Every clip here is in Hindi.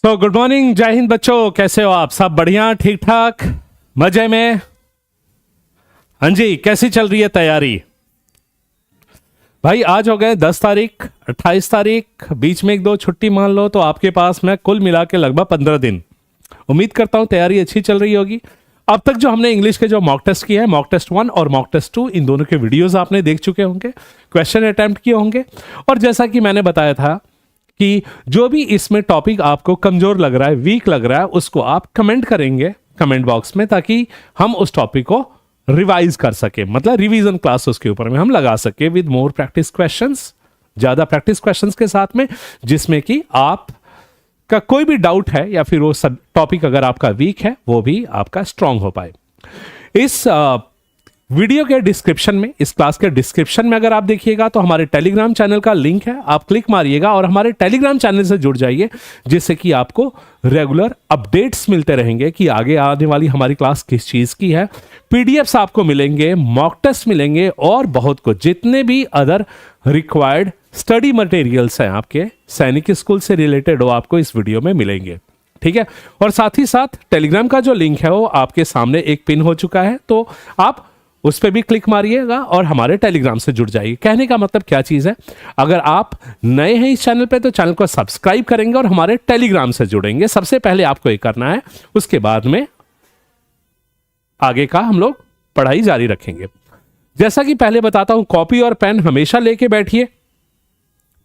तो गुड मॉर्निंग, जय हिंद बच्चों। कैसे हो आप? सब बढ़िया, ठीक ठाक, मजे में? हाँ जी, कैसी चल रही है तैयारी? भाई आज हो गए 10 तारीख, 28 तारीख, बीच में एक दो छुट्टी मान लो तो आपके पास में कुल मिला के लगभग 15 दिन। उम्मीद करता हूं तैयारी अच्छी चल रही होगी। अब तक जो हमने इंग्लिश के जो मॉक टेस्ट किए हैं, मॉक टेस्ट 1 और मॉक टेस्ट 2, इन दोनों के वीडियोस आपने देख चुके होंगे, क्वेश्चन अटेम्प्ट किए होंगे। और जैसा कि मैंने बताया था कि जो भी इसमें टॉपिक आपको कमजोर लग रहा है, वीक लग रहा है, उसको आप कमेंट करेंगे कमेंट बॉक्स में, ताकि हम उस टॉपिक को रिवाइज कर सके, मतलब रिवीजन क्लास उसके ऊपर में हम लगा सके विद मोर प्रैक्टिस क्वेश्चंस, ज्यादा प्रैक्टिस क्वेश्चंस के साथ में, जिसमें कि आप का कोई भी डाउट है या फिर वो सब टॉपिक अगर आपका वीक है वो भी आपका स्ट्रांग हो पाए। इस वीडियो के डिस्क्रिप्शन में, इस क्लास के डिस्क्रिप्शन में अगर आप देखिएगा तो हमारे टेलीग्राम चैनल का लिंक है, आप क्लिक मारिएगा और हमारे टेलीग्राम चैनल से जुड़ जाइए, जिससे कि आपको रेगुलर अपडेट्स मिलते रहेंगे कि आगे आने वाली हमारी क्लास किस चीज की है। पीडीएफ्स आपको मिलेंगे, मॉक टेस्ट मिलेंगे और बहुत कुछ, जितने भी अदर रिक्वायर्ड स्टडी मटेरियल्स हैं आपके सैनिक स्कूल से रिलेटेड, वो आपको इस वीडियो में मिलेंगे। ठीक है, और साथ ही साथ टेलीग्राम का जो लिंक है वो आपके सामने एक पिन हो चुका है, तो आप उस पर भी क्लिक मारिएगा और हमारे टेलीग्राम से जुड़ जाइए। कहने का मतलब क्या चीज है, अगर आप नए हैं इस चैनल पे तो चैनल को सब्सक्राइब करेंगे और हमारे टेलीग्राम से जुड़ेंगे। सबसे पहले आपको ये करना है, उसके बाद में आगे का हम लोग पढ़ाई जारी रखेंगे। जैसा कि पहले बताता हूं, कॉपी और पेन हमेशा लेके बैठिए,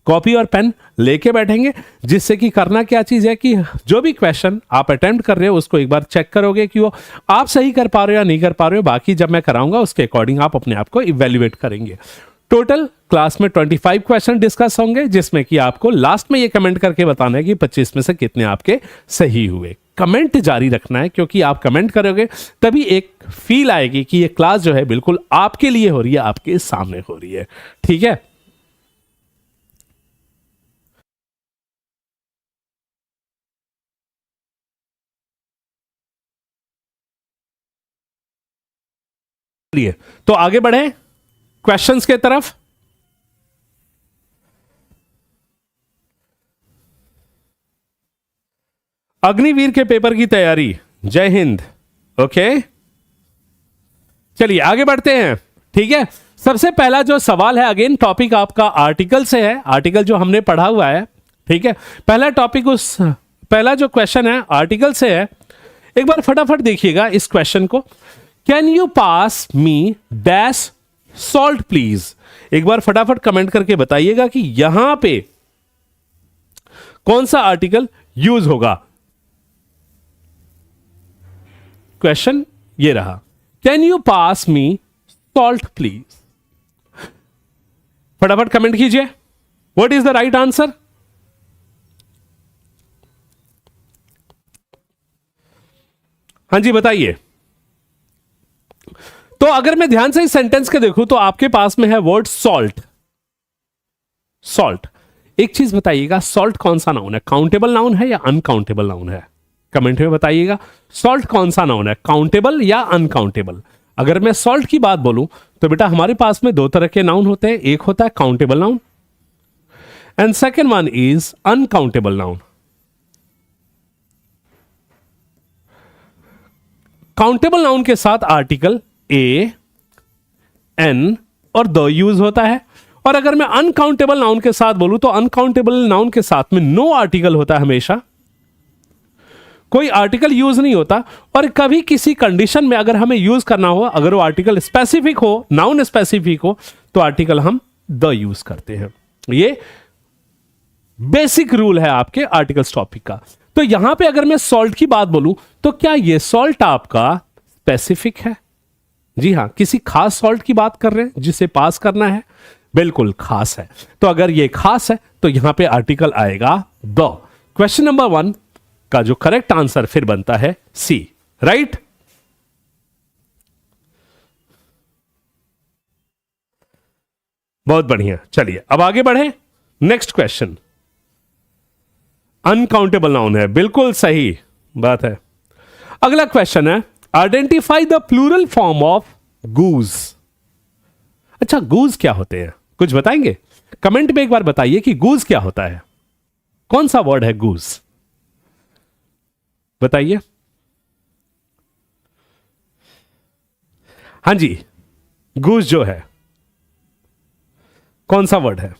कॉपी और पेन लेके बैठेंगे, जिससे कि करना क्या चीज है कि जो भी क्वेश्चन आप अटेम्प्ट कर रहे हो उसको एक बार चेक करोगे कि वो आप सही कर पा रहे हो या नहीं कर पा रहे हो। बाकी जब मैं कराऊंगा उसके अकॉर्डिंग आप अपने आप को इवेल्युएट करेंगे। टोटल क्लास में 25 क्वेश्चन डिस्कस होंगे, जिसमें कि आपको लास्ट में ये कमेंट करके बताना है कि 25 में से कितने आपके सही हुए। कमेंट जारी रखना है, क्योंकि आप कमेंट करोगे तभी एक फील आएगी कि ये क्लास जो है बिल्कुल आपके लिए हो रही है, आपके सामने हो रही है। ठीक है, तो आगे बढ़े क्वेश्चंस के तरफ। अग्निवीर के पेपर की तैयारी, जय हिंद। ओके, चलिए आगे बढ़ते हैं। ठीक है, सबसे पहला जो सवाल है, अगेन टॉपिक आपका आर्टिकल से है, आर्टिकल जो हमने पढ़ा हुआ है। ठीक है, पहला टॉपिक पहला जो क्वेश्चन है आर्टिकल से है। एक बार फटाफट देखिएगा इस क्वेश्चन को। Can you pass me dash salt please. एक बार फटाफट कमेंट करके बताइएगा कि यहां पे कौन सा आर्टिकल यूज होगा। क्वेश्चन ये रहा, can you pass me salt please. फटाफट कमेंट कीजिए, what is the right answer. हाँ जी बताइए। तो अगर मैं ध्यान से इस सेंटेंस के देखूं तो आपके पास में है वर्ड सॉल्ट। सॉल्ट, एक चीज बताइएगा, सॉल्ट कौन सा नाउन है, काउंटेबल नाउन है या अनकाउंटेबल नाउन है? कमेंट में बताइएगा, सॉल्ट कौन सा नाउन है, काउंटेबल या अनकाउंटेबल। अगर मैं सॉल्ट की बात बोलूं तो बेटा हमारे पास में दो तरह के नाउन होते हैं, एक होता है countable noun and second one is uncountable noun. Countable noun के साथ आर्टिकल ए, एन और द यूज होता है, और अगर मैं अनकाउंटेबल नाउन के साथ बोलूं तो अनकाउंटेबल नाउन के साथ में नो आर्टिकल होता है, हमेशा कोई आर्टिकल यूज नहीं होता। और कभी किसी कंडीशन में अगर हमें यूज करना हो, अगर वो आर्टिकल स्पेसिफिक हो, नाउन स्पेसिफिक हो, तो आर्टिकल हम द यूज करते हैं। ये बेसिक रूल है आपके आर्टिकल्स टॉपिक का। तो यहां पे अगर मैं सॉल्ट की बात बोलूं तो क्या ये सॉल्ट आपका स्पेसिफिक है? जी हां, किसी खास सॉल्ट की बात कर रहे हैं जिसे पास करना है, बिल्कुल खास है। तो अगर ये खास है तो यहां पे आर्टिकल आएगा द। क्वेश्चन नंबर 1 का जो करेक्ट आंसर फिर बनता है सी, राइट। बहुत बढ़िया, चलिए अब आगे बढ़े। नेक्स्ट क्वेश्चन, अनकाउंटेबल नाउन है, बिल्कुल सही बात है। अगला क्वेश्चन है, identify the plural form of goose. अच्छा, गूज क्या होते हैं, कुछ बताएंगे? कमेंट में एक बार बताइए कि गूज क्या होता है, कौन सा वर्ड है गूज। बताइए। हाँ जी, गूस जो है कौन सा वर्ड है,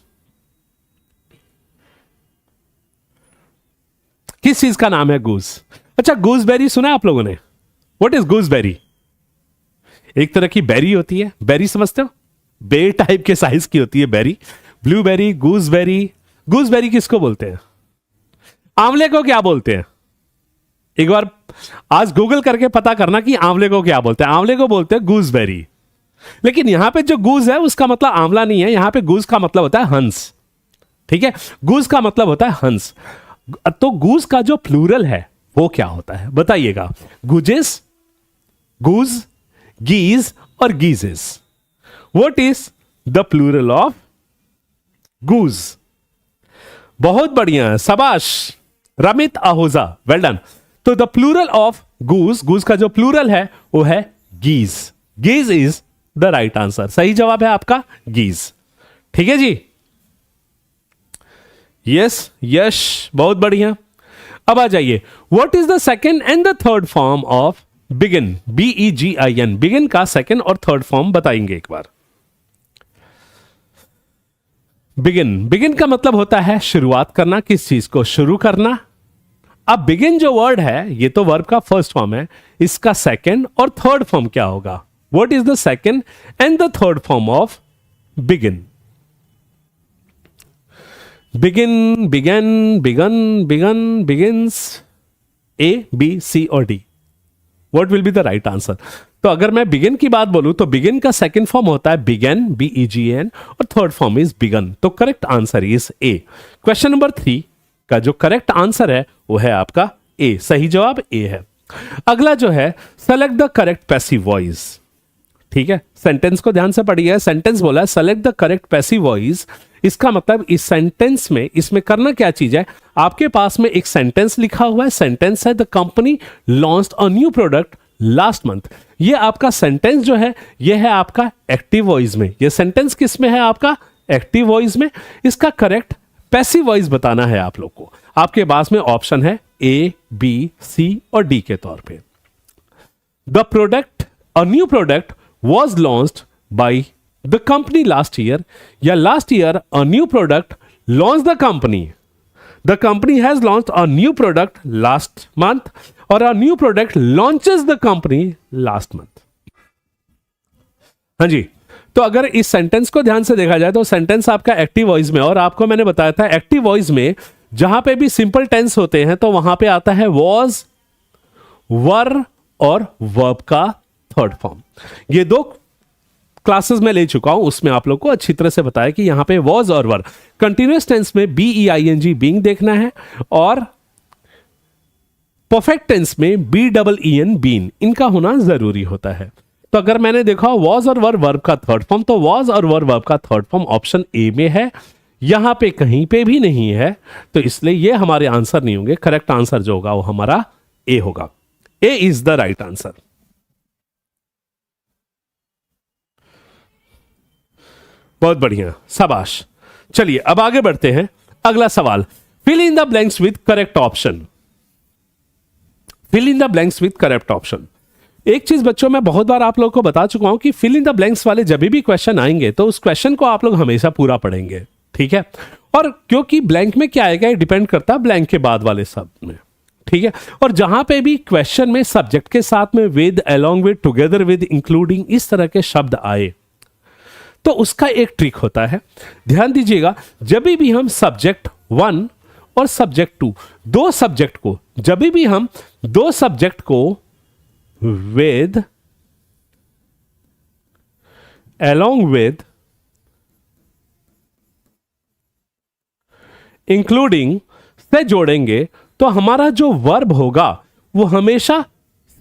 किस चीज का नाम है गूस? अच्छा, गूसबेरी सुना है आप लोगों ने? What is gooseberry? एक तरह की बेरी होती है, बेरी समझते हो, बेर टाइप के साइज की होती है बेरी। Blueberry, gooseberry. गूसबेरी किसको बोलते हैं? आंवले को क्या बोलते हैं? एक बार आज गूगल करके पता करना कि आंवले को क्या बोलते हैं। आंवले को बोलते हैं गूसबेरी। लेकिन यहां पे जो गूस है उसका मतलब आंवला नहीं है, यहां पे गूस का मतलब होता है हंस। ठीक है, गूस का मतलब होता है हंस। तो गूस का जो प्लूरल है वो क्या होता है बताइएगा? गुजेस, गूज, गीज और geeses. What is the plural of goose? बहुत बढ़िया, शाबाश रमित आहूजा, वेल डन। तो the plural of goose, goose का जो प्लूरल है वो है geese. Geese is the right answer. सही जवाब है आपका गीज। ठीक है जी, यस यश, बहुत बढ़िया। अब आ जाइए, what is the second and the third form of begin? BEGIN, begin का सेकेंड और थर्ड फॉर्म बताएंगे एक बार। बिगिन, बिगिन का मतलब होता है शुरुआत करना, किस चीज को शुरू करना। अब बिगिन जो वर्ड है ये तो वर्ब का फर्स्ट फॉर्म है, इसका सेकंड और थर्ड फॉर्म क्या होगा? What is the second and the third form of begin? Begin, began, began, began, begins, A, B, C और D। What will be the right answer? तो अगर मैं बिगिन की बात बोलूं तो बिगिन का सेकंड फॉर्म होता है बिगन, BEGN, और थर्ड फॉर्म इज बिगन। तो correct answer is A। Question number 3 का जो करेक्ट आंसर है वो है आपका A। सही जवाब A है। अगला जो है, select the correct passive voice. ठीक है, सेंटेंस को ध्यान से पढ़िए। सेंटेंस बोला है select the correct passive voice. इसका मतलब इस सेंटेंस में, इसमें करना क्या चीज है? आपके पास में एक सेंटेंस लिखा हुआ है, सेंटेंस है the company launched a new product last month. ये आपका सेंटेंस जो है ये है आपका एक्टिव वॉइस में। ये सेंटेंस किस में है? आपका एक्टिव वॉइस में। इसका करेक्ट पैसिव वॉइस बताना है आप लोग को। आपके पास में ऑप्शन है A, B, C और D के तौर पे। The product, a new product was launched by the company last year, या last year a new product launch the company. The company has launched a new product last month, और a new product launches the company last month. हाँ जी, तो अगर इस सेंटेंस को ध्यान से देखा जाए तो सेंटेंस आपका एक्टिव वॉइस में, और आपको मैंने बताया था एक्टिव वॉइस में जहां पे भी सिंपल टेंस होते हैं तो वहां पे आता है वॉज, वर और वर्ब का थर्ड फॉर्म। ये दो क्लासेस में ले चुका हूं, उसमें आप लोग को अच्छी तरह से बताया कि यहां पे वॉज और वर। कंटिन्यूअस टेंस में BEING बीइंग देखना है, और परफेक्ट टेंस में BEEN बीन, इनका होना जरूरी होता है। तो अगर मैंने देखा वॉज और वर वर्ब का थर्ड फॉर्म, तो वॉज और वर वर्ब का थर्ड फॉर्म ऑप्शन A में है, यहां पे कहीं पे भी नहीं है। तो इसलिए ये हमारे आंसर नहीं होंगे। करेक्ट आंसर जो होगा वो हमारा A होगा। A is the right answer. बहुत बढ़िया, शाबाश। चलिए अब आगे बढ़ते हैं। अगला सवाल, fill in the blanks with correct option. Fill in the blanks with correct option. एक चीज बच्चों मैं बहुत बार आप लोगों को बता चुका हूं कि फिल इन द ब्लैंक्स वाले जब भी क्वेश्चन आएंगे तो उस क्वेश्चन को आप लोग हमेशा पूरा पढ़ेंगे। ठीक है, और क्योंकि ब्लैंक में क्या आएगा ये डिपेंड करता है ब्लैंक के बाद वाले शब्द में। ठीक है, और जहां पे भी क्वेश्चन में सब्जेक्ट के साथ में with, along with, together with, including इस तरह के शब्द आए तो उसका एक ट्रिक होता है। ध्यान दीजिएगा, जब भी हम सब्जेक्ट 1 और सब्जेक्ट 2, दो सब्जेक्ट को, जब भी हम दो सब्जेक्ट को विद, अलोंग विद, इंक्लूडिंग से जोड़ेंगे तो हमारा जो वर्ब होगा वो हमेशा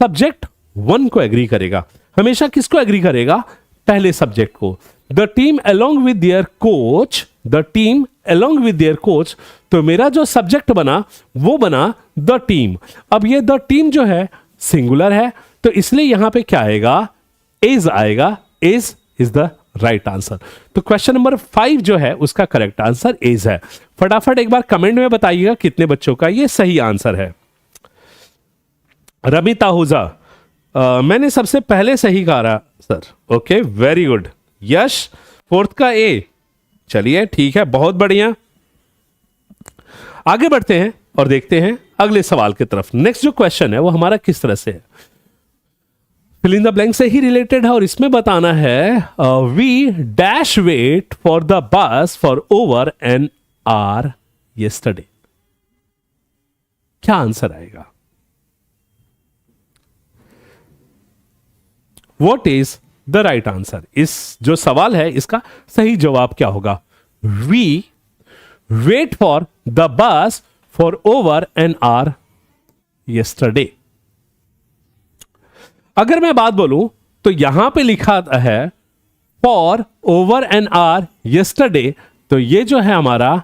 सब्जेक्ट 1 को एग्री करेगा। हमेशा किसको एग्री करेगा? पहले सब्जेक्ट को। The team along with their coach, the team along with their coach, तो मेरा जो सब्जेक्ट बना वो बना द टीम। अब ये द टीम जो है सिंगुलर है, तो इसलिए यहां पे क्या आएगा? इज आएगा। Is the right answer. तो क्वेश्चन नंबर 5 जो है उसका करेक्ट आंसर इज है। फटाफट एक बार कमेंट में बताइएगा कितने बच्चों का ये सही आंसर है। रमित आहूजा, मैंने सबसे पहले सही कहा sir. Okay, very good. Yash, fourth का ए। चलिए ठीक है, बहुत बढ़िया। आगे बढ़ते हैं और देखते हैं अगले सवाल की तरफ। नेक्स्ट जो क्वेश्चन है वो हमारा किस तरह से है, फिल इन द ब्लैंक से ही रिलेटेड है और इसमें बताना है we dash wait for the bus for over an hour yesterday. क्या आंसर आएगा? What is the right answer? इस जो सवाल है इसका सही जवाब क्या होगा? We wait for the bus for over an hour yesterday. अगर मैं बात बोलूं तो यहां पे लिखा है for over an hour yesterday, तो ये जो है हमारा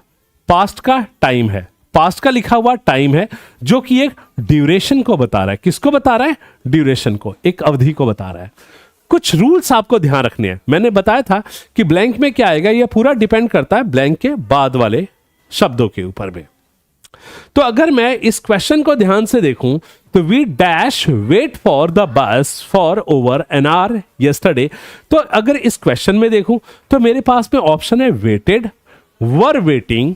पास्ट का टाइम है, पास्ट का लिखा हुआ टाइम है जो कि एक ड्यूरेशन को बता रहा है। किसको बता रहा है? ड्यूरेशन को, एक अवधि को बता रहा है। कुछ रूल्स आपको ध्यान रखने हैं। मैंने बताया था कि ब्लैंक में क्या आएगा, यह पूरा डिपेंड करता है ब्लैंक के बाद वाले शब्दों के ऊपर में। तो अगर मैं इस क्वेश्चन को ध्यान से देखूं तो we dash wait for the bus for over an hour yesterday, तो अगर इस क्वेश्चन में देखूं तो मेरे पास में ऑप्शन है waited, were waiting,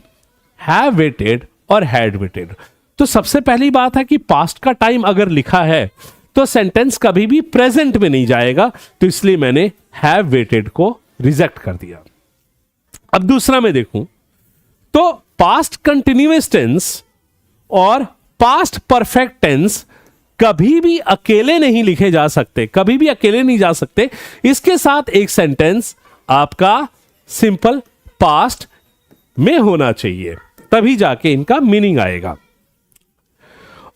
have waited और हैड वेटेड। तो सबसे पहली बात है कि पास्ट का टाइम अगर लिखा है तो सेंटेंस कभी भी प्रेजेंट में नहीं जाएगा, तो इसलिए मैंने हैव वेटेड को रिजेक्ट कर दिया। अब दूसरा मैं देखूं तो पास्ट कंटिन्यूअस टेंस और पास्ट परफेक्ट टेंस कभी भी अकेले नहीं लिखे जा सकते, कभी भी अकेले नहीं जा सकते। इसके साथ एक सेंटेंस आपका सिंपल पास्ट में होना चाहिए, तभी जाके इनका मीनिंग आएगा।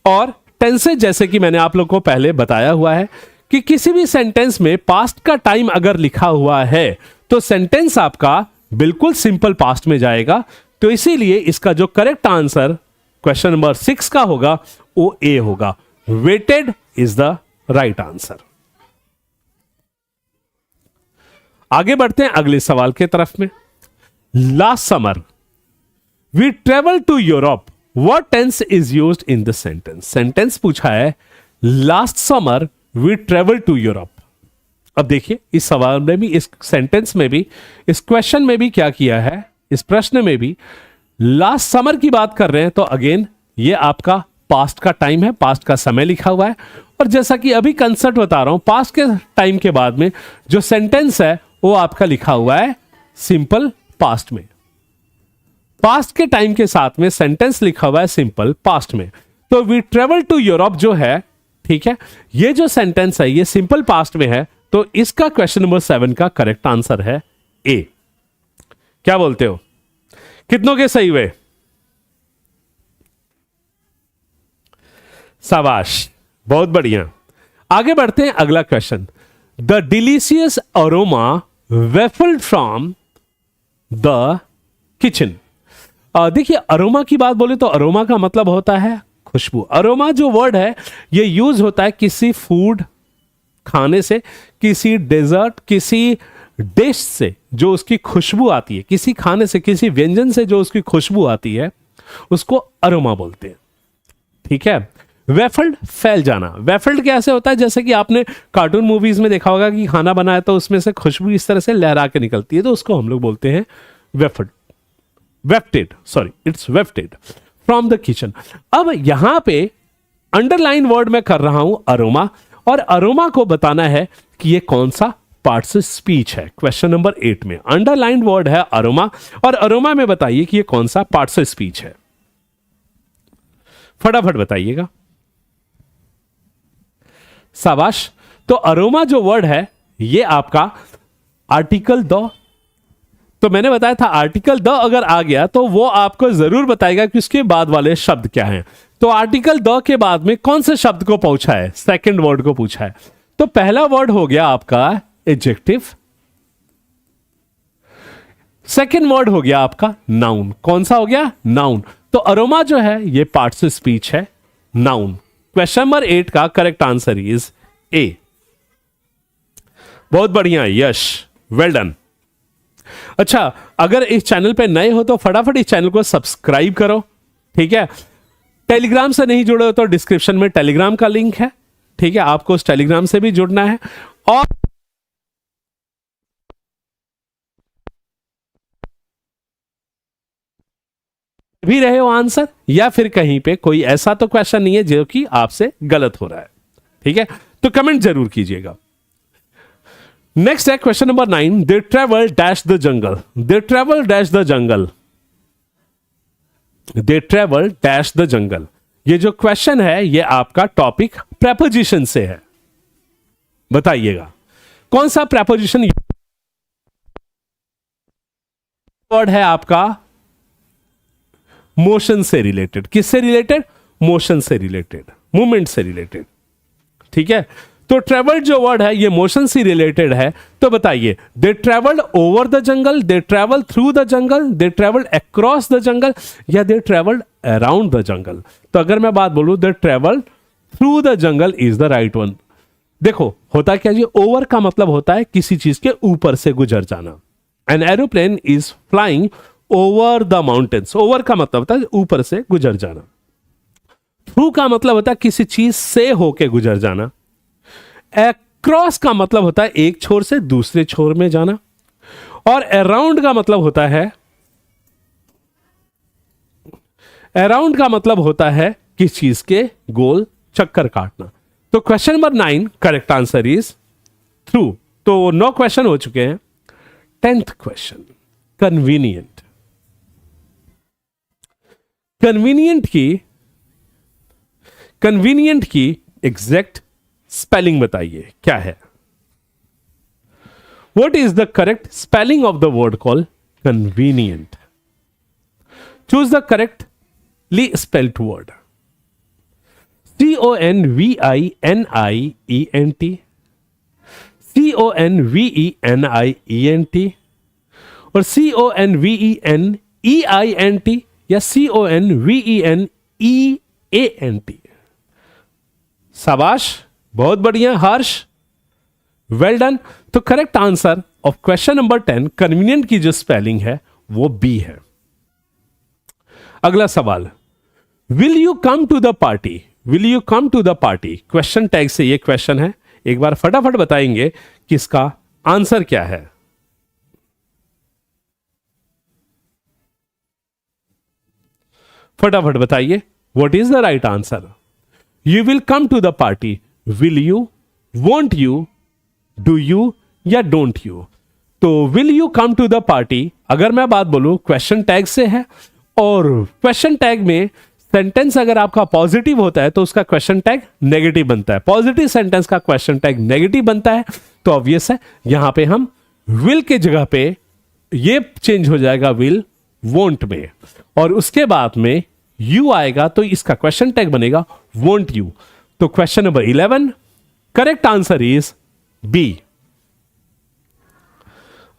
और टेंसेज, जैसे कि मैंने आप लोग को पहले बताया हुआ है कि किसी भी सेंटेंस में पास्ट का टाइम अगर लिखा हुआ है तो सेंटेंस आपका बिल्कुल सिंपल पास्ट में जाएगा। तो इसीलिए इसका जो करेक्ट आंसर क्वेश्चन नंबर 6 का होगा वो ए होगा। Waited is the right answer. आगे बढ़ते हैं अगले सवाल के तरफ में। Last summer we travel to Europe, what tense is used in the sentence? Sentence पूछा है last summer we travel to Europe. अब देखिए इस सवाल में भी, इस सेंटेंस में भी, इस क्वेश्चन में भी क्या किया है, इस प्रश्न में भी लास्ट समर की बात कर रहे हैं। तो अगेन ये आपका पास्ट का टाइम है, पास्ट का समय लिखा हुआ है। और जैसा कि अभी कंसेप्ट बता रहा हूं, पास्ट के टाइम के बाद में जो सेंटेंस है वो आपका लिखा हुआ है सिंपल पास्ट में। पास्ट के टाइम के साथ में सेंटेंस लिखा हुआ है सिंपल पास्ट में। तो वी ट्रेवल टू यूरोप जो है, ठीक है, ये जो सेंटेंस है ये सिंपल पास्ट में है। तो इसका क्वेश्चन नंबर 7 का करेक्ट आंसर है ए। क्या बोलते हो? कितनों के सही हुए? शाबाश, बहुत बढ़िया। आगे बढ़ते हैं अगला question. The delicious aroma waffled from the kitchen. देखिए अरोमा की बात बोले तो अरोमा का मतलब होता है खुशबू। अरोमा जो वर्ड है ये यूज होता है किसी फूड खाने से, किसी डेजर्ट, किसी डिश से जो उसकी खुशबू आती है, किसी खाने से, किसी व्यंजन से जो उसकी खुशबू आती है उसको अरोमा बोलते हैं। ठीक है। वेफल्ड, फैल जाना। वेफल्ड कैसे होता है? जैसे कि आपने कार्टून मूवीज में देखा होगा कि खाना बनाया तो उसमें से खुशबू इस तरह से लहरा के निकलती है, तो उसको हम लोग बोलते हैं waffled, wafted, sorry it's wafted from the kitchen. अब यहां पे अंडरलाइन वर्ड में कर रहा हूं अरोमा, और अरोमा को बताना है कि ये कौन सा पार्ट्स ऑफ स्पीच है। क्वेश्चन नंबर 8 में अंडरलाइन वर्ड है अरोमा, और अरोमा में बताइए कि ये कौन सा पार्ट्स ऑफ स्पीच है। फटाफट बताइएगा। शाबाश। तो अरोमा जो वर्ड है ये आपका आर्टिकल द, तो मैंने बताया था आर्टिकल द अगर आ गया तो वो आपको जरूर बताएगा कि उसके बाद वाले शब्द क्या हैं। तो आर्टिकल द के बाद में कौन से शब्द को पूछा है? सेकंड वर्ड को पूछा है। तो पहला वर्ड हो गया आपका एडजेक्टिव, सेकंड वर्ड हो गया आपका नाउन। कौन सा हो गया? नाउन। तो अरोमा जो है ये पार्ट्स ऑफ स्पीच है, नाउन। क्वेश्चन नंबर 8 का करेक्ट आंसर इज ए। बहुत बढ़िया यश, वेल डन। अच्छा, अगर इस चैनल पे नए हो तो फटाफट इस चैनल को सब्सक्राइब करो, ठीक है। टेलीग्राम से नहीं जुड़े हो तो डिस्क्रिप्शन में टेलीग्राम का लिंक है, ठीक है, आपको उस टेलीग्राम से भी जुड़ना है और भी रहे हो आंसर, या फिर कहीं पे कोई ऐसा तो क्वेश्चन नहीं है जो कि आपसे गलत हो रहा है, ठीक है, तो कमेंट जरूर कीजिएगा। नेक्स्ट है question number 9, they travel dash the jungle, they travel dash the jungle, they travel dash the jungle. ये जो क्वेश्चन है ये आपका टॉपिक प्रेपोजिशन से है, बताइएगा कौन सा प्रेपोजिशन वर्ड है आपका मोशन से रिलेटेड, किससे रिलेटेड, मोशन से रिलेटेड, मूवमेंट से रिलेटेड, ठीक है। तो ट्रेवल जो वर्ड है ये मोशन से रिलेटेड है, तो बताइए they travelled over the jungle, they travel through the jungle, they travelled across the jungle, या they travelled around the jungle. तो अगर मैं बात बोलूं they travel through the jungle is the right one. देखो होता क्या जी, ओवर का मतलब होता है किसी चीज के ऊपर से गुजर जाना। An aeroplane is flying over the mountains, over का मतलब होता है ऊपर से गुजर जाना। थ्रू का मतलब होता है किसी चीज से होके गुजर जाना। अक्रॉस का मतलब होता है एक छोर से दूसरे छोर में जाना। और अराउंड का मतलब होता है, अराउंड का मतलब होता है किस चीज के गोल चक्कर काटना। तो question number 9 correct answer is through. तो 9 क्वेश्चन हो चुके हैं। 10th question, convenient. कन्वीनियंट की एग्जैक्ट स्पेलिंग बताइए क्या है। What is the correct spelling of the word call convenient? Choose the correctly spelled word. CONVINIENT, CONVENIENT और CONVENEINT या CONVENEANT। शाबाश, बहुत बढ़िया हर्ष, वेल डन। तो correct answer of question number 10 convenient की जो स्पेलिंग है वो बी है। अगला सवाल, will you come to the party, will you come to the party, question tag से ये क्वेश्चन है। एक बार फटाफट बताएंगे कि इसका आंसर क्या है। फटाफट बताइए what is the right answer. You will come to the party, will you, won't you, do you या डोंट यू। तो will you come to the party अगर मैं बात बोलूं क्वेश्चन टैग से है, और क्वेश्चन टैग में सेंटेंस अगर आपका पॉजिटिव होता है तो उसका क्वेश्चन टैग नेगेटिव बनता है। पॉजिटिव सेंटेंस का क्वेश्चन टैग नेगेटिव बनता है, तो ऑब्वियस है यहां पे हम विल के जगह पे ये चेंज हो जाएगा विल वोंट में, और उसके बाद में यू आएगा तो इसका क्वेश्चन टैग बनेगा वोंट यू। तो question number 11 correct answer is B.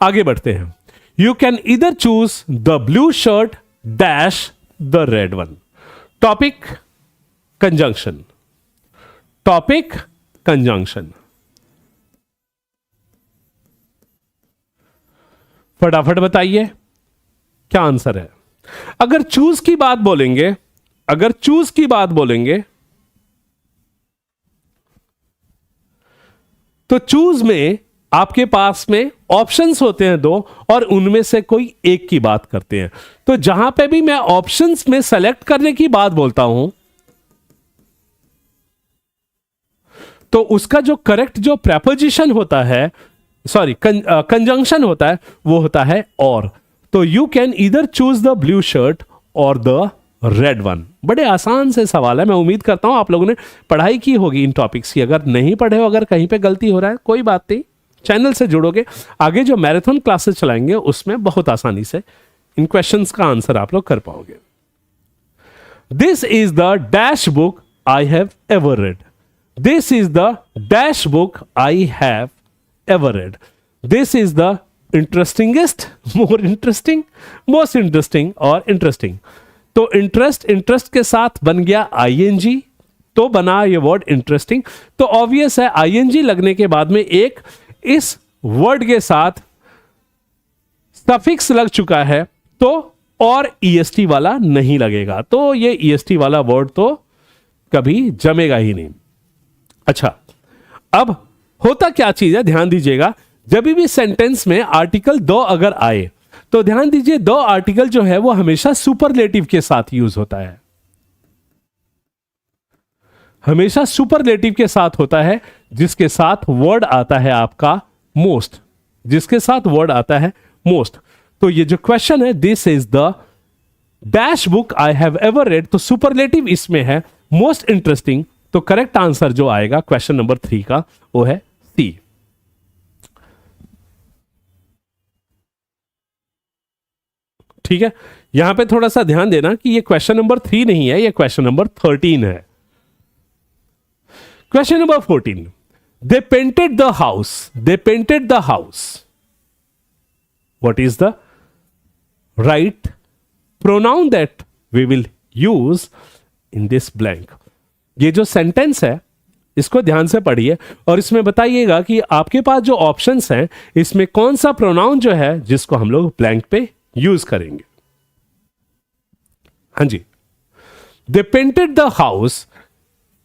आगे बढ़ते हैं। यू कैन इधर choose the blue shirt dash the red one. Topic conjunction, topic conjunction. फटाफट बताइए क्या आंसर है। अगर चूज की बात बोलेंगे, अगर चूज की बात बोलेंगे तो चूज में आपके पास में ऑप्शंस होते हैं 2 और उनमें से कोई एक की बात करते हैं। तो जहां पे भी मैं ऑप्शंस में सेलेक्ट करने की बात बोलता हूं तो उसका जो करेक्ट जो प्रेपोजिशन होता है, सॉरी कंजंक्शन होता है, वो होता है और। तो you can either choose the blue shirt और द रेड वन। बड़े आसान से सवाल है, मैं उम्मीद करता हूं आप लोगों ने पढ़ाई की होगी इन टॉपिक्स की। अगर नहीं पढ़े हो, अगर कहीं पे गलती हो रहा है, कोई बात नहीं, चैनल से जुड़ोगे, आगे जो मैराथन क्लासेस चलाएंगे उसमें बहुत आसानी से इन क्वेश्चंस का आंसर आप लोग कर पाओगे। This is the dash book I have ever read, this is the dash book I have ever read, this is the interestingest, more interesting, most interesting और इंटरेस्टिंग। तो इंटरेस्ट, इंटरेस्ट के साथ बन गया आईएनजी, तो बना ये वर्ड इंटरेस्टिंग। तो ऑब्वियस है आईएनजी लगने के बाद में एक इस वर्ड के साथ सफिक्स लग चुका है, तो और ईएसटी वाला नहीं लगेगा, तो ये ईएसटी वाला वर्ड तो कभी जमेगा ही नहीं। अच्छा, अब होता क्या चीज है, ध्यान दीजिएगा। जब भी सेंटेंस में आर्टिकल दो अगर आए तो ध्यान दीजिए, दो आर्टिकल जो है वो हमेशा सुपरलेटिव के साथ यूज होता है, हमेशा सुपरलेटिव के साथ होता है, जिसके साथ वर्ड आता है आपका मोस्ट, जिसके साथ वर्ड आता है मोस्ट। तो ये जो क्वेश्चन है, this is the dash book I have ever red, तो सुपरलेटिव इसमें है, मोस्ट इंटरेस्टिंग। तो करेक्ट आंसर जो आएगा क्वेश्चन नंबर 3 का वो है सी। ठीक है, यहां पे थोड़ा सा ध्यान देना कि ये क्वेश्चन नंबर 3 नहीं है, ये क्वेश्चन नंबर 13 है। Question number 14, they painted the house, they painted the house, what is the right pronoun that we will use in this blank. ये जो सेंटेंस है इसको ध्यान से पढ़िए और इसमें बताइएगा कि आपके पास जो ऑप्शंस हैं इसमें कौन सा प्रोनाउन जो है जिसको हम लोग ब्लैंक पे यूज करेंगे। हाँ जी, they painted the house,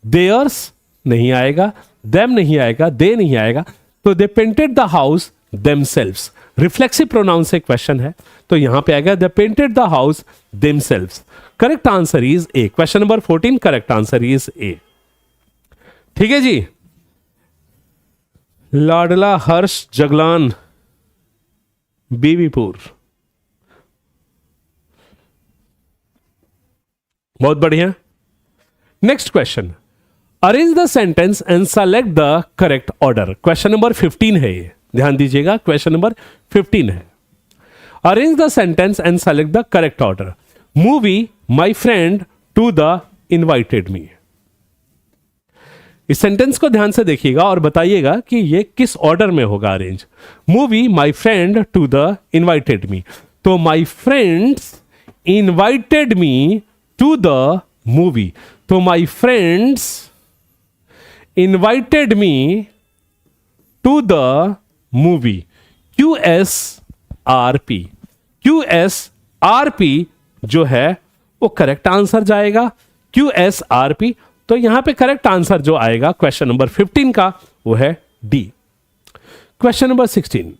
theirs नहीं आएगा, देम नहीं आएगा, दे नहीं आएगा, तो they painted the house themselves, reflexive pronoun से क्वेश्चन है तो यहां पे आएगा they painted the house themselves. Correct answer is A. Question number 14 correct answer is A. ठीक है जी। लाडला हर्ष जगलान, बीवीपुर, बहुत बढ़िया। Next question, arrange the sentence and select the correct order. Question number 15 है ये, ध्यान दीजिएगा, क्वेश्चन नंबर 15 है। Arrange the sentence and select the correct order. Movie my friend to the invited me. इस सेंटेंस को ध्यान से देखिएगा और बताइएगा कि ये किस ऑर्डर में होगा arrange. Movie my friend to the invited me, तो my friends invited me to the movie, तो my friends invited me to the movie. QSRP, QSRP जो है वो करेक्ट आंसर जाएगा, QSRP। तो यहां पे करेक्ट आंसर जो आएगा क्वेश्चन नंबर 15 का वो है D. Question number 16,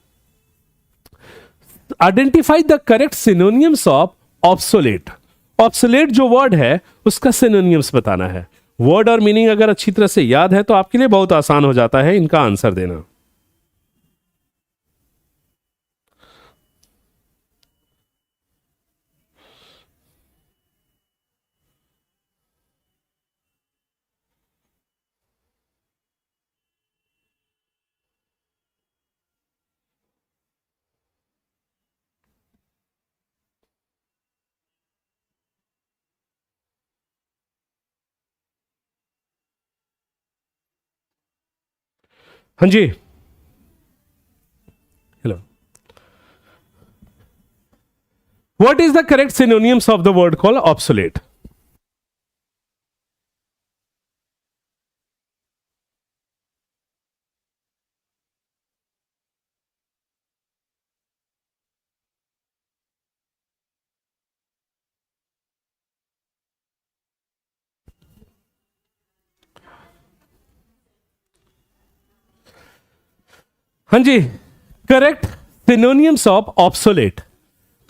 identify the correct synonyms of obsolete. Obsolete जो वर्ड है उसका सिनोनिम्स बताना है। वर्ड और मीनिंग अगर अच्छी तरह से याद है तो आपके लिए बहुत आसान हो जाता है इनका आंसर देना। हाँ जी, hello. What is the correct synonyms of the word call obsolete? हाँ जी, करेक्ट सिनोनिम्स ऑफ ऑब्सोलेट।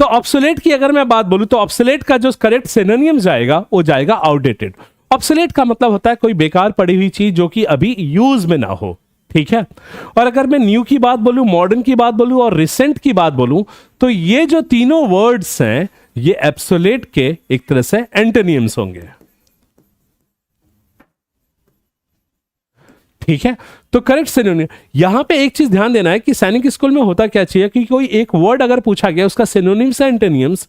तो ऑब्सोलेट की अगर मैं बात बोलूं तो ऑब्सोलेट का जो करेक्ट सिनोनिम जाएगा वो जाएगा आउटडेटेड। ऑब्सोलेट का मतलब होता है कोई बेकार पड़ी हुई चीज जो कि अभी यूज में ना हो, ठीक है। और अगर मैं न्यू की बात बोलूं, मॉडर्न की बात बोलूं और रिसेंट की बात बोलूं तो ये जो तीनों वर्ड्स हैं ये ऑब्सोलेट के एक तरह से एंटोनिम्स होंगे, ठीक है। तो करेक्ट सिनोनिम, यहां पे एक चीज ध्यान देना है कि सैनिक स्कूल में होता क्या चाहिए कि कोई एक वर्ड अगर पूछा गया उसका सिनोनिम्स है एंटोनिम्स,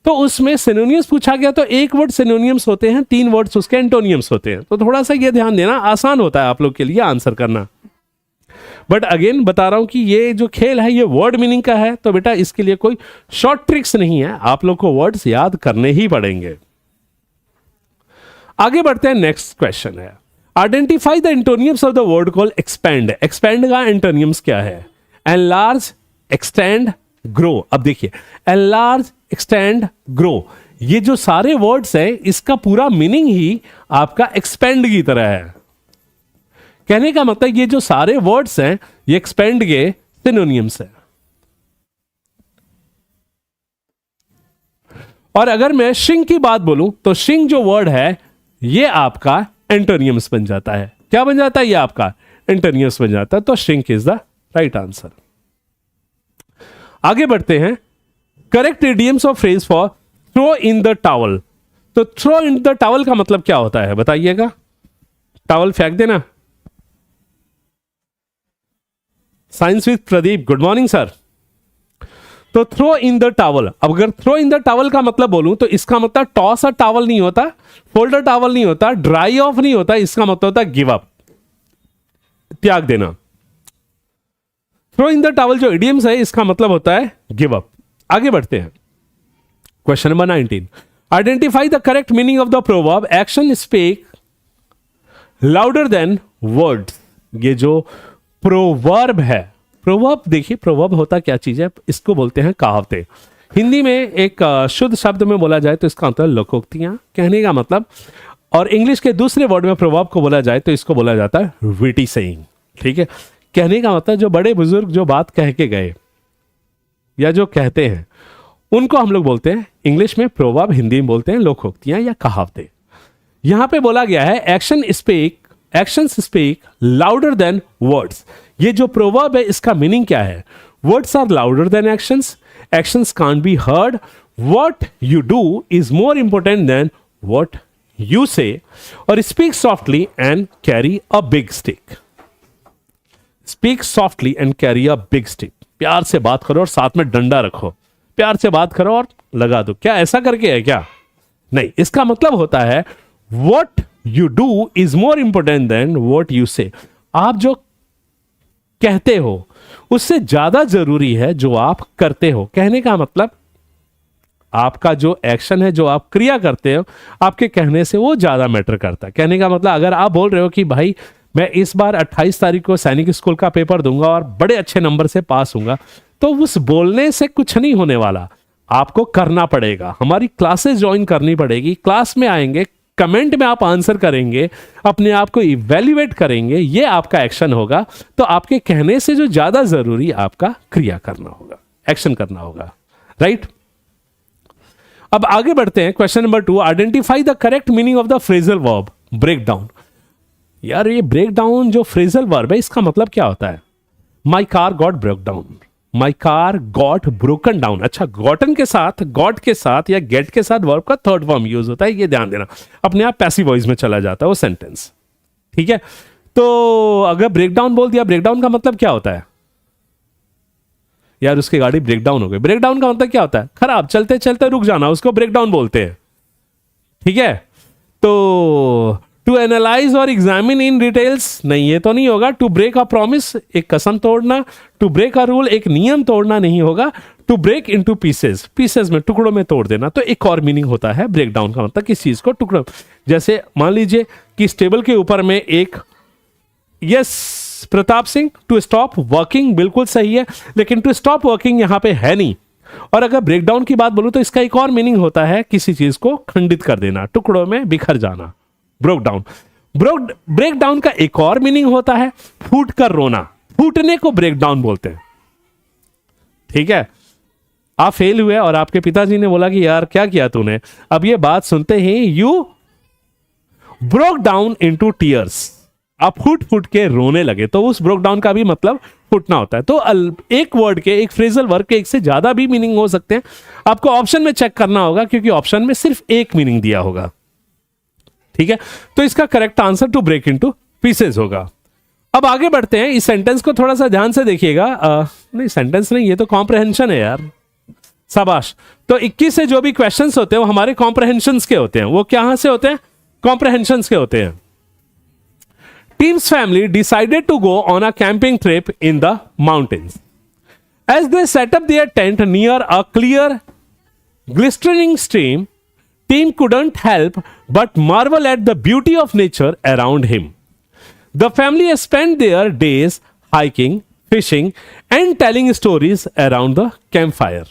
तो उसमें सिनोनिम्स पूछा गया तो एक वर्ड सिनोनिम्स होते हैं, 3 वर्ड्स उसके एंटोनिम्स होते हैं। तो थोड़ा सा ये ध्यान देना, आसान होता है आप लोग के लिए आंसर करना। बट अगेन बता रहा हूं कि ये जो खेल है ये वर्ड मीनिंग का है, तो बेटा इसके लिए कोई शॉर्ट ट्रिक्स नहीं है, आप लोग को वर्ड्स याद करने ही पड़ेंगे। आगे बढ़ते हैं, नेक्स्ट क्वेश्चन है identify the antonyms of the word call expand. Expand का एंटोनिम्स क्या है? Enlarge, extend, grow. अब देखिए, एनलार्ज, एक्सटेंड, ग्रो, ये जो सारे वर्ड्स हैं इसका पूरा मीनिंग ही आपका एक्सपेंड की तरह है। कहने का मतलब ये जो सारे वर्ड्स हैं ये एक्सपेंड के सिनोनिम्स हैं। और अगर मैं श्रिंक की बात बोलूं तो श्रिंक जो वर्ड है ये आपका एंटोनियम्स बन जाता है। क्या बन जाता है? ये आपका एंटोनियम्स बन जाता है। तो shrink is the right answer. आगे बढ़ते हैं। Correct idioms of phrase for throw in the towel. तो थ्रो इन द टॉवल का मतलब क्या होता है बताइएगा? टॉवल फेंक देना। Science with Pradeep, good morning sir. तो थ्रो इन द टॉवल, अब अगर थ्रो इन द टॉवल का मतलब बोलूं तो इसका मतलब टॉस अ टॉवल नहीं होता, फोल्ड अ टॉवल नहीं होता, ड्राई ऑफ नहीं होता, इसका मतलब होता है गिव अप, त्याग देना। थ्रो इन द टॉवल जो इडियम्स है इसका मतलब होता है गिव अप। आगे बढ़ते हैं। Question number 19, identify the correct meaning of the proverb action speak louder than words. ये जो प्रोवर्ब है, प्रोवर्ब देखिए, प्रोवर्ब होता क्या चीज है? इसको बोलते हैं कहावतें। हिंदी में एक शुद्ध शब्द में बोला जाए तो इसका मतलब लोकोक्तियां, कहने का मतलब। और इंग्लिश के दूसरे वर्ड में प्रोवर्ब को बोला जाए तो इसको बोला जाता है विटी सेइंग। ठीक है, कहने का मतलब जो बड़े बुजुर्ग जो बात कह के गए या जो कहते हैं उनको हम लोग बोलते हैं इंग्लिश में प्रोवर्ब, हिंदी में बोलते हैं लोकोक्तियां या कहावतें। यहां पे बोला गया है actions speak louder than words. ये जो प्रोवर्ब है इसका मीनिंग क्या है? Words are louder than actions, actions can't be heard, what you do is more important than what you say, और speak softly and carry a big stick. Speak softly and carry a big stick. प्यार से बात करो और साथ में डंडा रखो। प्यार से बात करो और लगा दो। क्या ऐसा करके है क्या? नहीं, इसका मतलब होता है what you do is more important than what you say. आप जो कहते हो उससे ज्यादा जरूरी है जो आप करते हो। कहने का मतलब आपका जो एक्शन है, जो आप क्रिया करते हो, आपके कहने से वो ज्यादा मैटर करता है। कहने का मतलब अगर आप बोल रहे हो कि भाई मैं इस बार 28 तारीख को सैनिक स्कूल का पेपर दूंगा और बड़े अच्छे नंबर से पास होऊंगा, तो उस बोलने से कुछ नहीं होने वाला, आपको करना पड़ेगा। हमारी क्लासेस ज्वाइन करनी पड़ेगी, क्लास में आएंगे, कमेंट में आप आंसर करेंगे, अपने आप को इवैल्यूएट करेंगे, ये आपका एक्शन होगा। तो आपके कहने से जो ज्यादा जरूरी आपका क्रिया करना होगा, एक्शन करना होगा। राइट, अब आगे बढ़ते हैं। Question number 2, identify the correct meaning of the phrasal verb break down. यार ये ब्रेक डाउन जो फ्रेजल वर्ब है इसका मतलब क्या होता है? My car got break down, my car got broken down. अच्छा, गॉटन के साथ, गॉट के साथ या गेट के साथ वर्ब का थर्ड फॉर्म यूज होता है, ये ध्यान देना। अपने आप पैसिव वॉइस में चला जाता है वो सेंटेंस। ठीक है, तो अगर ब्रेक डाउन बोल दिया, ब्रेक डाउन का मतलब क्या होता है? यार उसकी गाड़ी ब्रेक डाउन हो गई। ब्रेक डाउन का मतलब क्या होता है? खराब, चलते चलते रुक जाना, उसको ब्रेक डाउन बोलते हैं। ठीक है, तो टू एनालाइज और एग्जामिन इन डिटेल्स, नहीं ये तो नहीं होगा। टू ब्रेक अ प्रॉमिस, एक कसम तोड़ना। टू ब्रेक अ रूल, एक नियम तोड़ना नहीं होगा। To break into pieces, pieces में, टुकड़ों में तोड़ देना। तो एक और मीनिंग होता है ब्रेक डाउन का मतलब किस चीज को टुकड़ों, जैसे मान लीजिए कि इस टेबल के ऊपर में एक, yes Pratap Singh, to stop working बिल्कुल सही है, लेकिन टू स्टॉप वर्किंग यहां पे है नहीं। और अगर ब्रेक डाउन की बात बोलूं तो इसका एक और मीनिंग होता है किसी चीज को खंडित कर देना, टुकड़ों में बिखर जाना। ब्रेक डाउन, ब्रेक डाउन का एक और मीनिंग होता है फूट कर रोना। फूटने को ब्रेक डाउन बोलते हैं। ठीक है, आप फेल हुए और आपके पिताजी ने बोला कि यार क्या किया तूने? अब ये बात सुनते ही you broke down into tears, आप फूट फूट के रोने लगे। तो उस ब्रोक डाउन का भी मतलब फूटना होता है। तो एक वर्ड के, एक फ्रेजल वर्ब के एक से ज्यादा भी मीनिंग हो सकते हैं। आपको ऑप्शन में चेक करना होगा क्योंकि ऑप्शन में सिर्फ एक मीनिंग दिया होगा। ठीक है, तो इसका correct answer to break into pieces होगा। अब आगे बढ़ते हैं। इस सेंटेंस को थोड़ा सा ध्यान से देखिएगा। नहीं सेंटेंस नहीं, ये तो कॉम्प्रहेंशन है यार, शाबाश। तो 21 से जो भी क्वेश्चंस होते हैं वो हमारे कॉम्प्रहेंशंस के होते हैं। वो कहां से होते हैं? कॉम्प्रहेंशंस के होते हैं। Tim's family decided to go on a camping trip in the mountains. As they set up their tent near a clear, glistening stream, Tim couldn't help but marvel at the beauty of nature around him. The family spent their days hiking, fishing, and telling stories around the campfire.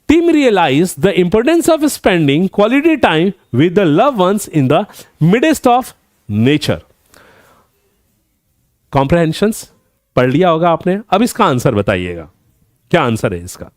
Tim realized the importance of spending quality time with the loved ones in the midst of nature. कॉम्प्रहेंशंस पढ़ लिया होगा आपने। अब इसका आंसर बताइएगा, क्या आंसर है इसका।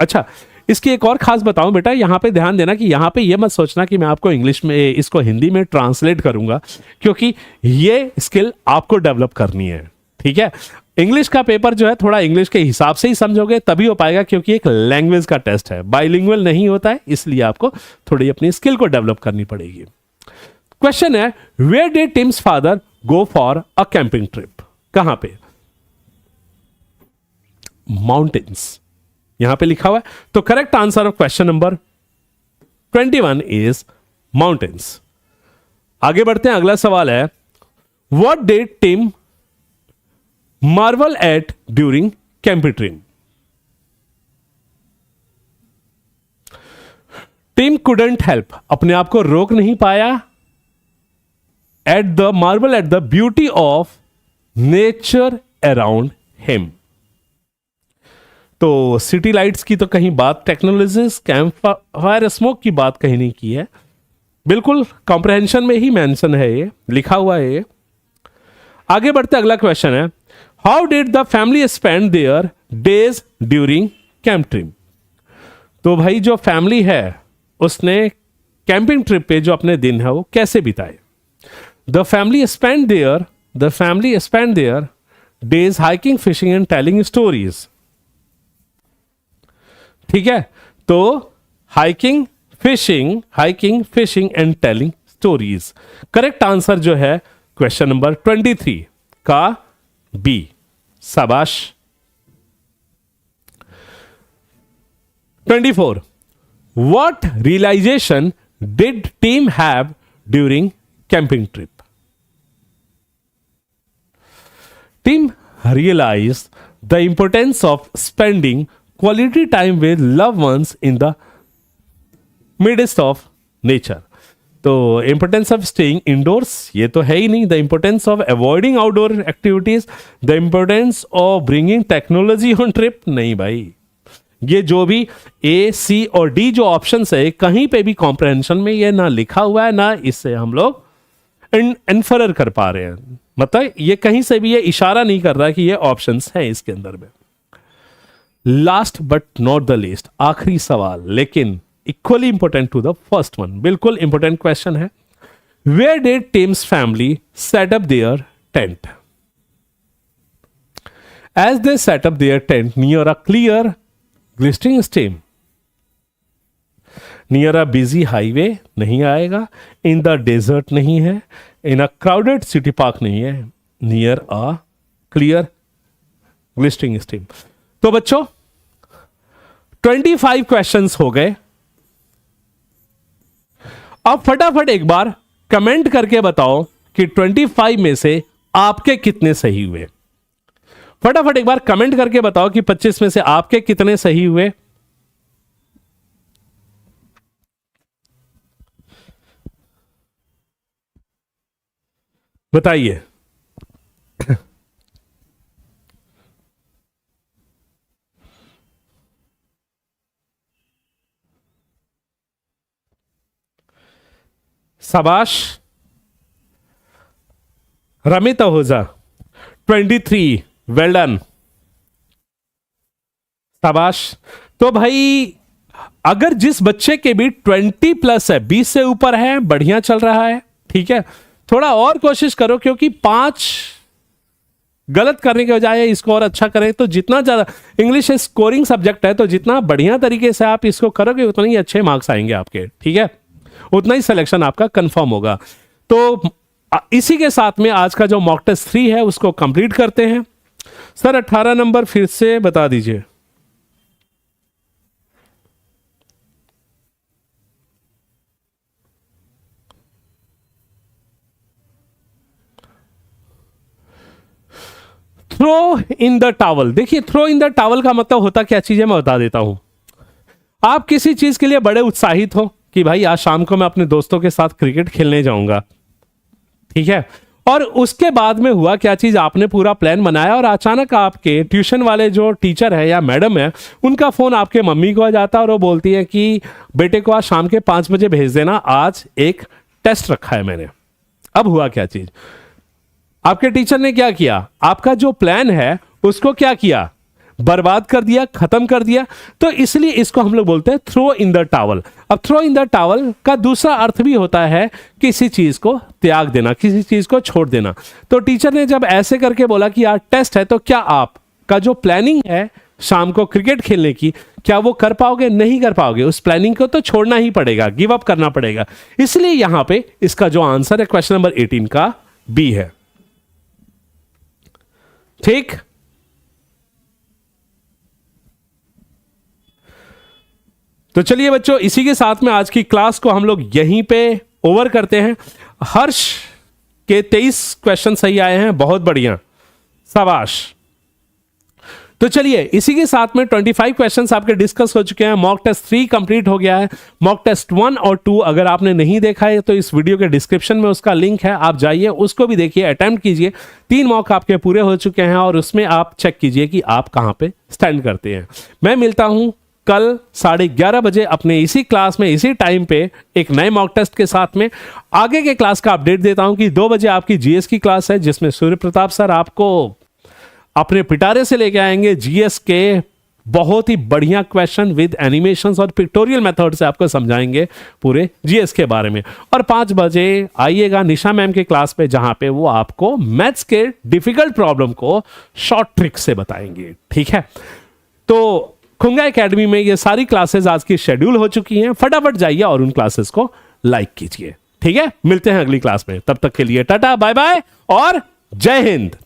अच्छा, इसकी एक और खास बताऊं बेटा, यहां पे ध्यान देना कि यहां पे ये मत सोचना कि मैं आपको इंग्लिश में इसको हिंदी में ट्रांसलेट करूंगा, क्योंकि ये स्किल आपको डेवलप करनी है, ठीक है। इंग्लिश का पेपर जो है थोड़ा इंग्लिश के हिसाब से ही समझोगे तभी हो पाएगा, क्योंकि एक लैंग्वेज का टेस्ट है, बाइलिंगुअल नहीं होता है, इसलिए आपको थोड़ी अपनी स्किल को डेवलप करनी पड़ेगी। क्वेश्चन है, where did Tim's father go for a camping trip? कहां पे? माउंटेन्स, यहां पे लिखा हुआ है। तो correct answer of question number 21 is mountains. आगे बढ़ते हैं, अगला सवाल है, what did Tim marvel at during camping trip? Tim couldn't help, अपने आप को रोक नहीं पाया, at the marvel at the beauty of nature around him. तो सिटी लाइट्स की तो कहीं बात, टेक्नोलॉजीज, कैंप फायर स्मोक की बात कहीं नहीं की है, बिल्कुल कॉम्प्रहेंशन में ही मेंशन है, ये लिखा हुआ है ये। आगे बढ़ते अगला क्वेश्चन है, how did the family spend their days during camp trip? तो भाई जो फैमिली है उसने कैंपिंग ट्रिप पे जो अपने दिन है वो कैसे बिताए? The family spend their days hiking, fishing and telling stories. ठीक है, तो hiking, fishing and telling stories. Correct answer जो है क्वेश्चन नंबर 23 का बी। शाबाश। 24, what realization did Tim have during camping trip? Tim realized the importance of spending quality time with loved ones in the midst of nature. तो इंपोर्टेंस ऑफ स्टेइंग इंडोर्स ये तो है ही नहीं, the importance of avoiding outdoor activities, the importance of bringing technology on trip, नहीं भाई, ये जो भी ए, सी और डी जो ऑप्शंस है कहीं पे भी कॉम्प्रहेंशन में ये ना लिखा हुआ है, ना इससे हम लोग इन्फर कर पा रहे हैं, मतलब ये कहीं से भी ये इशारा नहीं कर रहा है कि ये ऑप्शंस हैं इसके अंदर में। Last but not the least, आखिरी सवाल लेकिन equally important to the first one, बिल्कुल इंपोर्टेंट क्वेश्चन है, where did Tim's family set up their tent? As they set up their tent near a clear glistering stream, near a busy highway नहीं आएगा, इन द डेजर्ट नहीं है, in a crowded city park नहीं है, near a clear glistering stream. तो बच्चों 25 क्वेश्चंस हो गए। अब फटाफट एक बार कमेंट करके बताओ कि 25 में से आपके कितने सही हुए। फटाफट एक बार कमेंट करके बताओ कि 25 में से आपके कितने सही हुए। बताइए। शाबाश। रमित आहूजा 23, वेल डन, शाबाश। तो भाई अगर जिस बच्चे के भी 20+ है, 20 से ऊपर है, बढ़िया चल रहा है, ठीक है, थोड़ा और कोशिश करो, क्योंकि 5 गलत करने के बजाय इसको और अच्छा करें तो जितना ज्यादा, इंग्लिश स्कोरिंग सब्जेक्ट है तो जितना बढ़िया तरीके से आप इसको करोगे उतने ही अच्छे मार्क्स आएंगे आपके, ठीक है, उतना ही सिलेक्शन आपका कंफर्म होगा। तो इसी के साथ में आज का जो मॉक टेस्ट 3 है उसको कंप्लीट करते हैं। सर 18 नंबर फिर से बता दीजिए। Throw in the towel. देखिए थ्रो इन द टावल का मतलब होता क्या चीज है मैं बता देता हूं। आप किसी चीज के लिए बड़े उत्साहित हो कि भाई आज शाम को मैं अपने दोस्तों के साथ क्रिकेट खेलने जाऊंगा, ठीक है, और उसके बाद में हुआ क्या चीज, आपने पूरा प्लान बनाया और अचानक आपके ट्यूशन वाले जो टीचर है या मैडम है उनका फोन आपके मम्मी को आ जाता है और वो बोलती है कि बेटे को आज शाम के 5 बजे भेज देना, आज एक टेस्ट रखा है मैंने। अब हुआ क्या चीज, आपके टीचर ने क्या किया, आपका जो प्लान है उसको क्या किया, बर्बाद कर दिया, खत्म कर दिया। तो इसलिए इसको हम लोग बोलते हैं थ्रो इन द टावल। अब थ्रो इन द टावल का दूसरा अर्थ भी होता है किसी चीज को त्याग देना, किसी चीज को छोड़ देना। तो टीचर ने जब ऐसे करके बोला कि यार टेस्ट है, तो क्या आपका जो प्लानिंग है शाम को क्रिकेट खेलने की, क्या वो कर पाओगे? नहीं कर पाओगे। उस प्लानिंग को तो छोड़ना ही पड़ेगा, गिव अप करना पड़ेगा। इसलिए यहां पे इसका जो आंसर है क्वेश्चन नंबर 18 का बी है। ठीक, तो चलिए बच्चों, इसी के साथ में आज की क्लास को हम लोग यहीं पे ओवर करते हैं। हर्ष के 23 क्वेश्चन सही आए हैं, बहुत बढ़िया, शाबाश। तो चलिए इसी के साथ में 25 क्वेश्चंस आपके डिस्कस हो चुके हैं। मॉक टेस्ट 3 कंप्लीट हो गया है। मॉक टेस्ट 1 और 2 अगर आपने नहीं देखा है तो इस वीडियो के डिस्क्रिप्शन में उसका लिंक है, आप जाइए उसको भी देखिए, अटेम्प्ट कीजिए। 3 मॉक आपके पूरे हो चुके हैं और उसमें आप चेक कीजिए कि आप कहां पे स्टैंड करते हैं। मैं मिलता हूं कल 11:30 बजे अपने इसी क्लास में, इसी टाइम पे एक नए मॉक टेस्ट के साथ में। आगे के क्लास का अपडेट देता हूं कि 2 बजे आपकी जीएस की क्लास है, जिसमें सूर्य प्रताप सर आपको अपने पिटारे से लेके आएंगे जीएस के बहुत ही बढ़िया क्वेश्चन विद एनिमेशंस और पिक्टोरियल मेथड से आपको समझाएंगे पूरे जीएस के बारे में। और 5 बजे आइएगा निशा मैम के क्लास पे, जहां पे वो आपको मैथ्स के डिफिकल्ट प्रॉब्लम को शॉर्ट ट्रिक से बताएंगे। ठीक है, तो खुंगा एकेडमी में ये सारी क्लासेस आज की शेड्यूल हो चुकी हैं। फटाफट जाइए और उन क्लासेस को लाइक कीजिए। ठीक है, मिलते हैं अगली क्लास में, तब तक के लिए टाटा बाय बाय और जय हिंद।